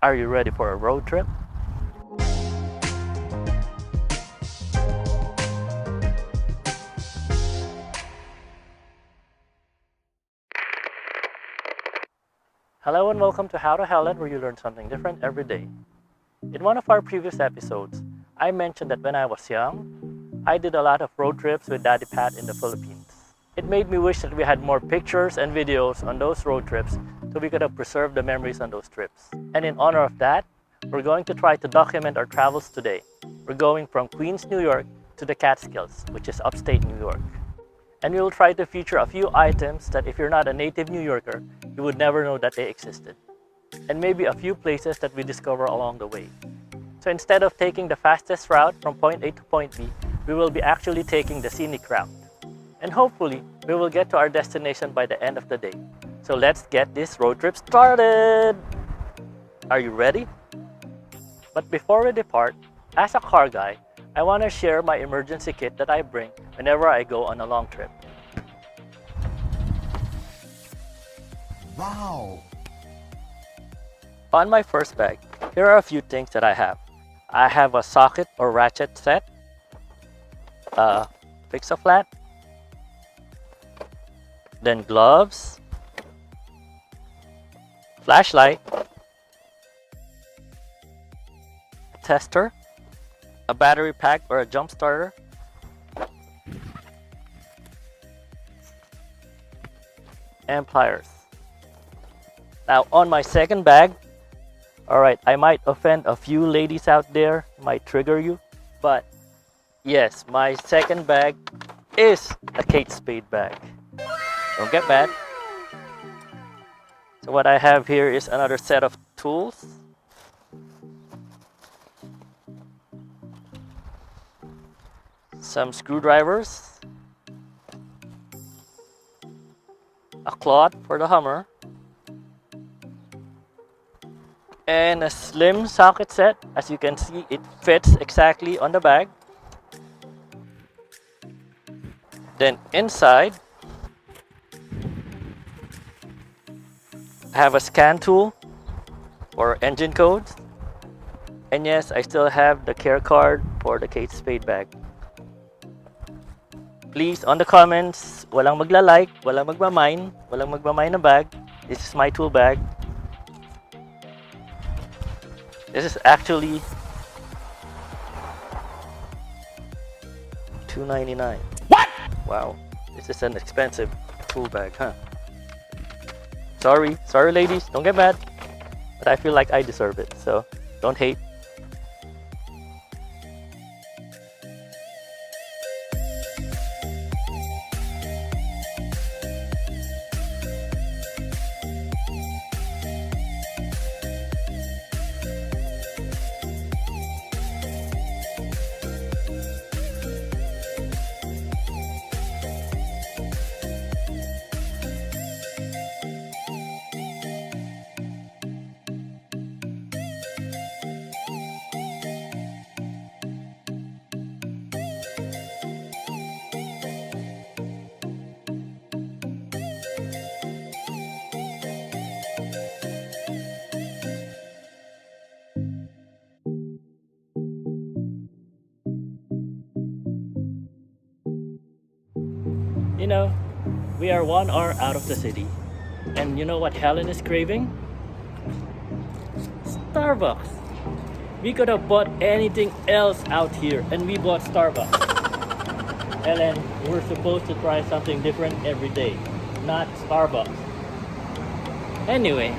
Are you ready for a road trip? Hello and welcome to How to Helen, where you learn something different every day. In one of our previous episodes, I mentioned that when I was young, I did a lot of road trips with Daddy Pat in the Philippines. It made me wish that we had more pictures and videos on those road trips so we could have preserved the memories on those trips. And in honor of that, we're going to try to document our travels today. We're going from Queens, New York to the Catskills, which is upstate New York. And we will try to feature a few items that if you're not a native New Yorker, you would never know that they existed. And maybe a few places that we discover along the way. So instead of taking the fastest route from point A to point B, we will be actually taking the scenic route. And hopefully, we will get to our destination by the end of the day. So let's get this road trip started! Are you ready? But before we depart, as a car guy, I want to share my emergency kit that I bring whenever I go on a long trip. Wow! On my first bag, here are a few things that I have. I have a socket or ratchet set, a fix-a-flat, then gloves, flashlight, a tester, a battery pack or a jump starter, and pliers. Now on my second bag, alright, I might offend a few ladies out there, might trigger you, but yes, my second bag is a Kate Spade bag. Don't get mad. So what I have here is another set of tools. Some screwdrivers. A cloth for the hammer. And a slim socket set. As you can see, it fits exactly on the bag. Then inside, I have a scan tool for engine codes. And yes, I still have the care card for the Kate Spade bag. Please, on the comments, walang magla-like, walang magmamine na bag. This is my tool bag. This is actually $2.99. What? Wow, this is an expensive tool bag, huh? Sorry ladies, don't get mad. But I feel like I deserve it, so don't hate. You know, we are 1 hour out of the city. And you know what Helen is craving? Starbucks. We could have bought anything else out here, and we bought Starbucks. Helen, we're supposed to try something different every day, not Starbucks. Anyway,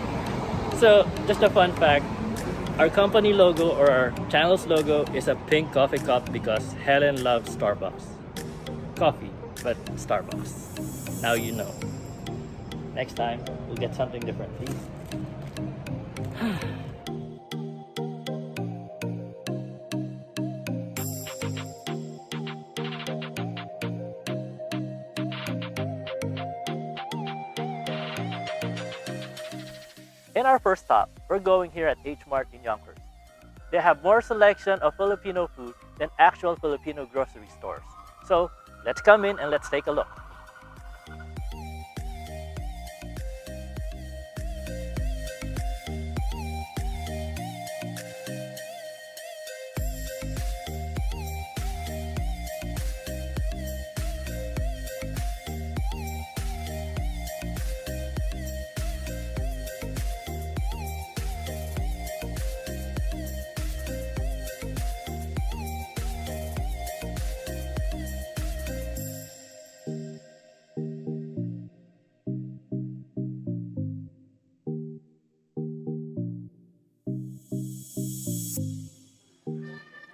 so just a fun fact. Our company logo or our channel's logo is a pink coffee cup because Helen loves Starbucks. Coffee, but Starbucks. Now you know. Next time, we'll get something different, please. In our first stop, we're going here at Hmart in Yonkers. They have more selection of Filipino food than actual Filipino grocery stores. So let's come in and let's take a look.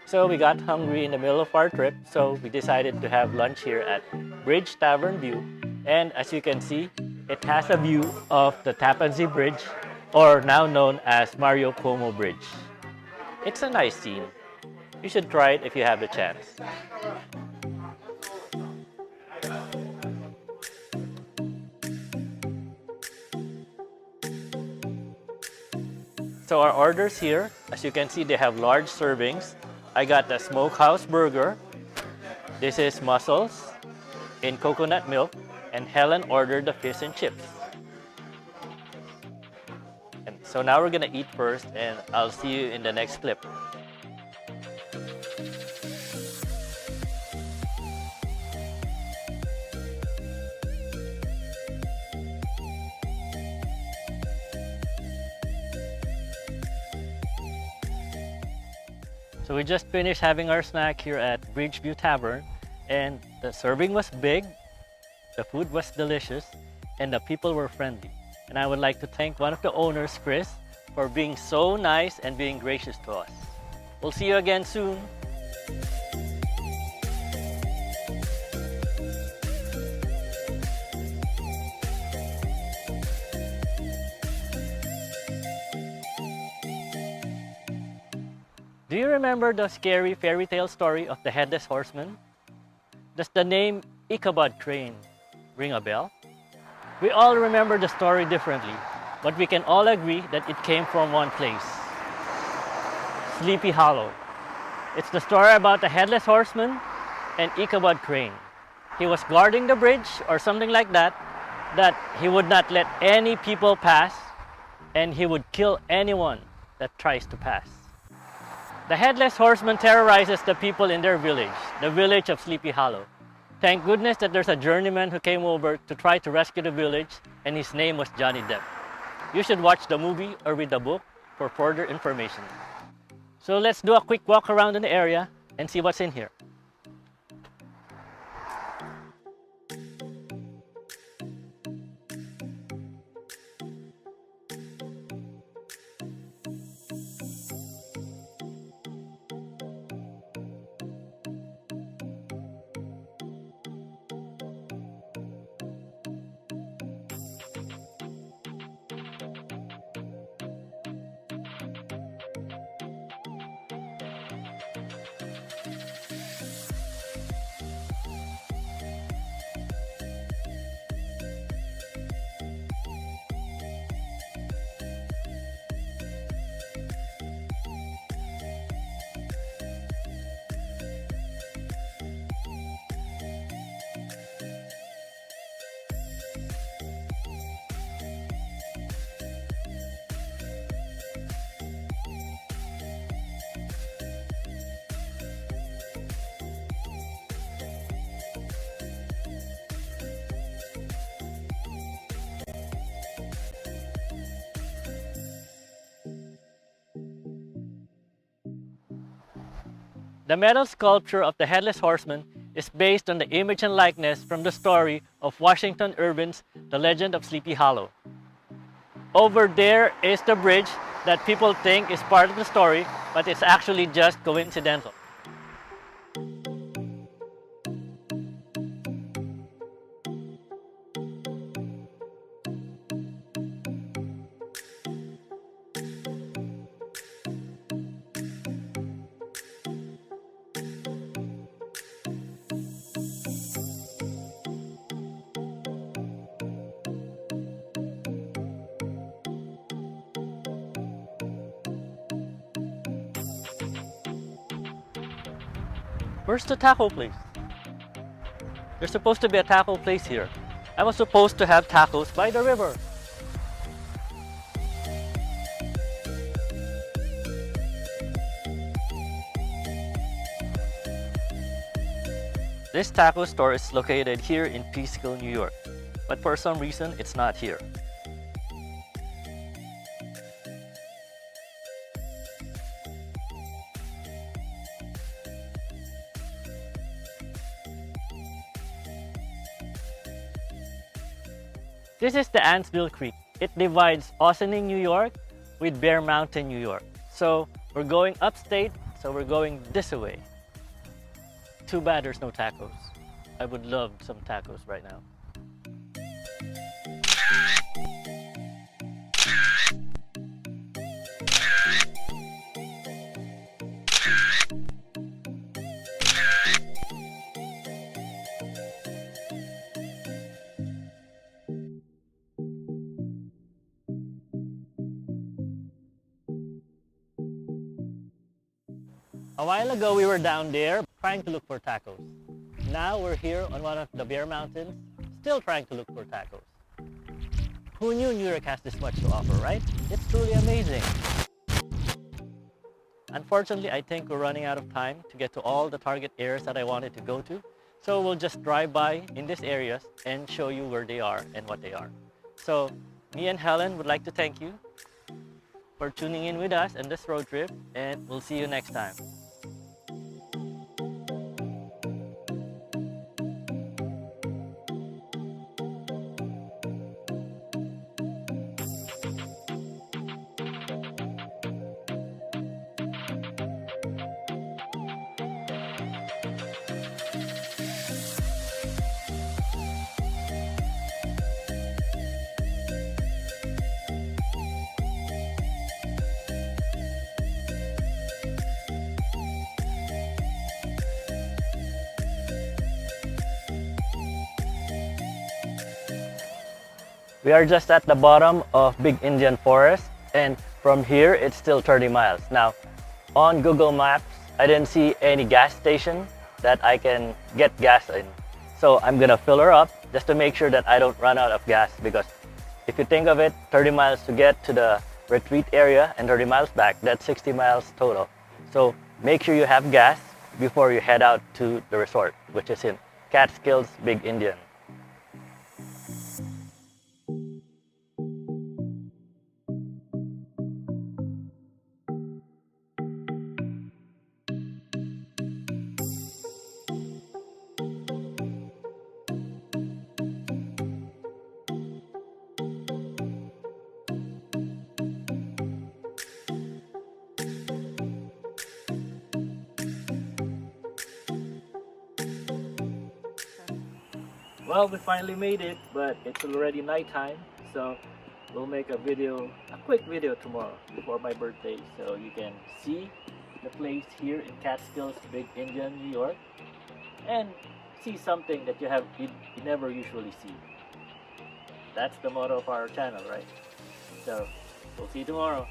So we got hungry in the middle of our trip, so we decided to have lunch here at Bridge Tavern View. And as you can see, it has a view of the Tappan Zee Bridge, or now known as Mario Cuomo Bridge. It's a nice scene. You should try it if you have the chance. So our orders here, as you can see, they have large servings. I got the smokehouse burger. This is mussels in coconut milk, and Helen ordered the fish and chips. And so now we're gonna eat first, and I'll see you in the next clip. So we just finished having our snack here at Bridgeview Tavern, and the serving was big, the food was delicious, and the people were friendly. And I would like to thank one of the owners, Chris, for being so nice and being gracious to us. We'll see you again soon. Do you remember the scary fairy tale story of the Headless Horseman? Does the name Ichabod Crane ring a bell? We all remember the story differently, but we can all agree that it came from one place, Sleepy Hollow. It's the story about the Headless Horseman and Ichabod Crane. He was guarding the bridge or something like that he would not let any people pass, and he would kill anyone that tries to pass. The Headless Horseman terrorizes the people in their village, the village of Sleepy Hollow. Thank goodness that there's a journeyman who came over to try to rescue the village, and his name was Johnny Depp. You should watch the movie or read the book for further information. So let's do a quick walk around in the area and see what's in here. The metal sculpture of the Headless Horseman is based on the image and likeness from the story of Washington Irving's The Legend of Sleepy Hollow. Over there is the bridge that people think is part of the story, but it's actually just coincidental. Where's the taco place? There's supposed to be a taco place here. I was supposed to have tacos by the river. This taco store is located here in Peekskill, New York, but for some reason it's not here. This is the Annsville Creek. It divides Ossining, New York with Bear Mountain, New York. So we're going upstate, So we're going this way. Too bad there's no tacos. I would love some tacos right now. A while ago we were down there trying to look for tacos. Now we're here on one of the Bear Mountains, still trying to look for tacos. Who knew New York has this much to offer, right? It's truly amazing. Unfortunately, I think we're running out of time to get to all the target areas that I wanted to go to. So we'll just drive by in these areas and show you where they are and what they are. So me and Helen would like to thank you for tuning in with us in this road trip, and we'll see you next time. We are just at the bottom of Big Indian Forest, and from here it's still 30 miles. Now, on Google Maps, I didn't see any gas station that I can get gas in. So I'm gonna fill her up just to make sure that I don't run out of gas, because if you think of it, 30 miles to get to the retreat area and 30 miles back, that's 60 miles total. So make sure you have gas before you head out to the resort, which is in Catskills, Big Indian. Well, we finally made it, but it's already nighttime, so we'll make a quick video tomorrow before my birthday, so you can see the place here in Catskills, Big Indian, New York, and see something that you never usually see. That's the motto of our channel, right? So we'll see you tomorrow.